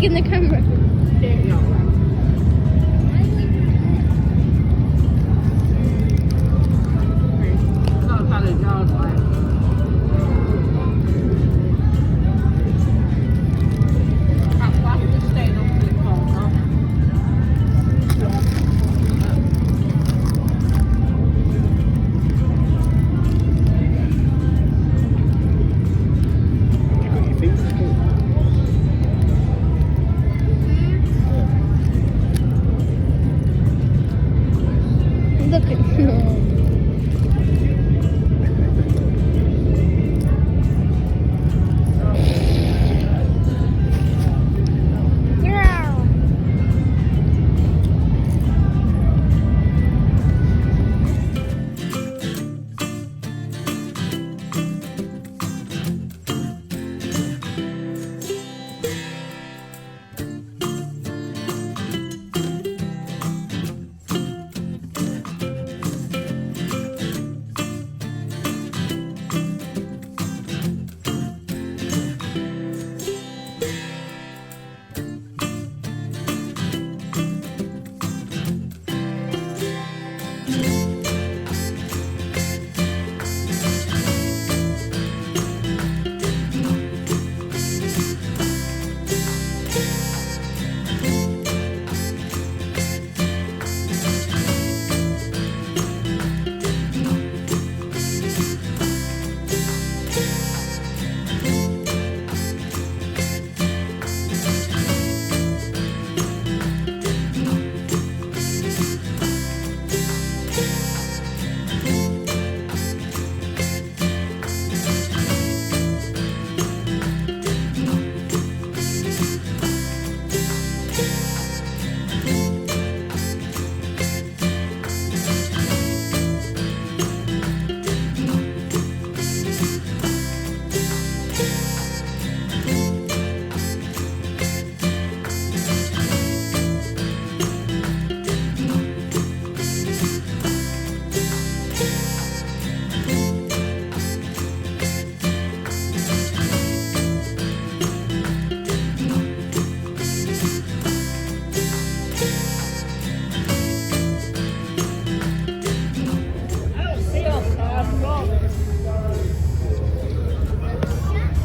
in the camera. You got your fingers full. Look at Wow.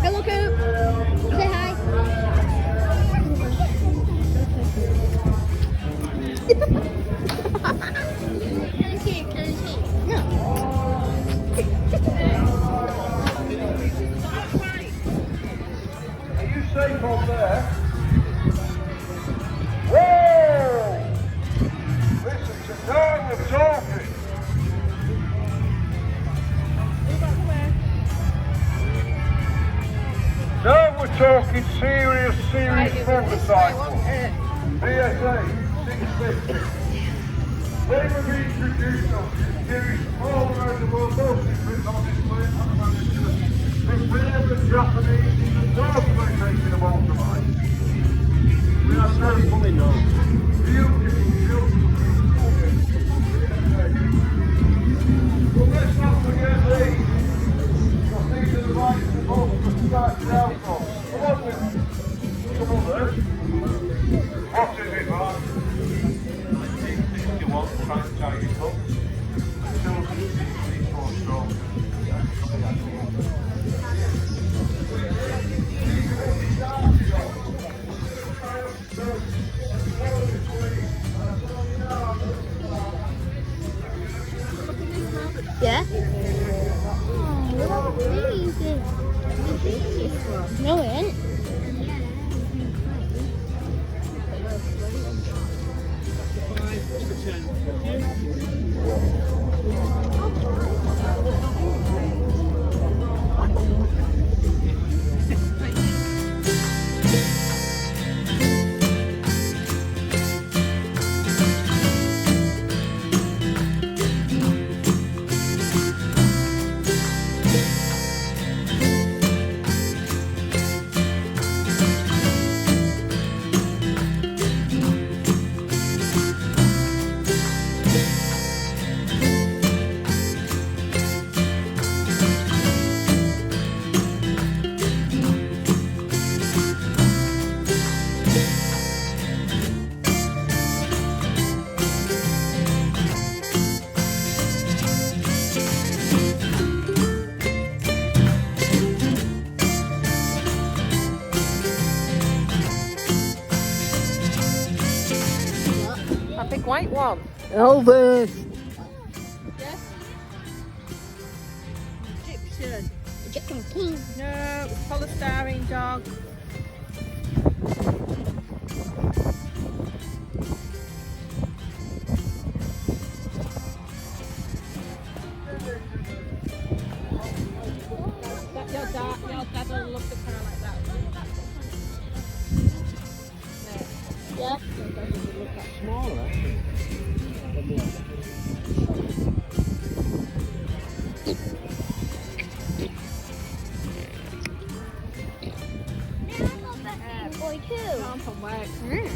Hello, Coop. Say hi. Are you safe on there? Whoa! Listen to now we're talking. Now we're talking serious motorcycle. BSA 650. They were being produced on series all around the world, mostly written on display and manufactured. Prepare the Japanese in the North location of ultralight. We are very Coming now. beautiful, beautiful. But let's not forget these. Because these are the bikes that most of us started out from. Come on with me. Come on there. What is it, Mark? 1961 franchise cup. 264 stroke. Yeah? No, it ain't. one? Elvis. Yes. Egyptian. Egyptian king. No, polystyrene dog. Your dad will love the car like that. Yeah. Smaller, actually. Boy too. Come from work. Mm.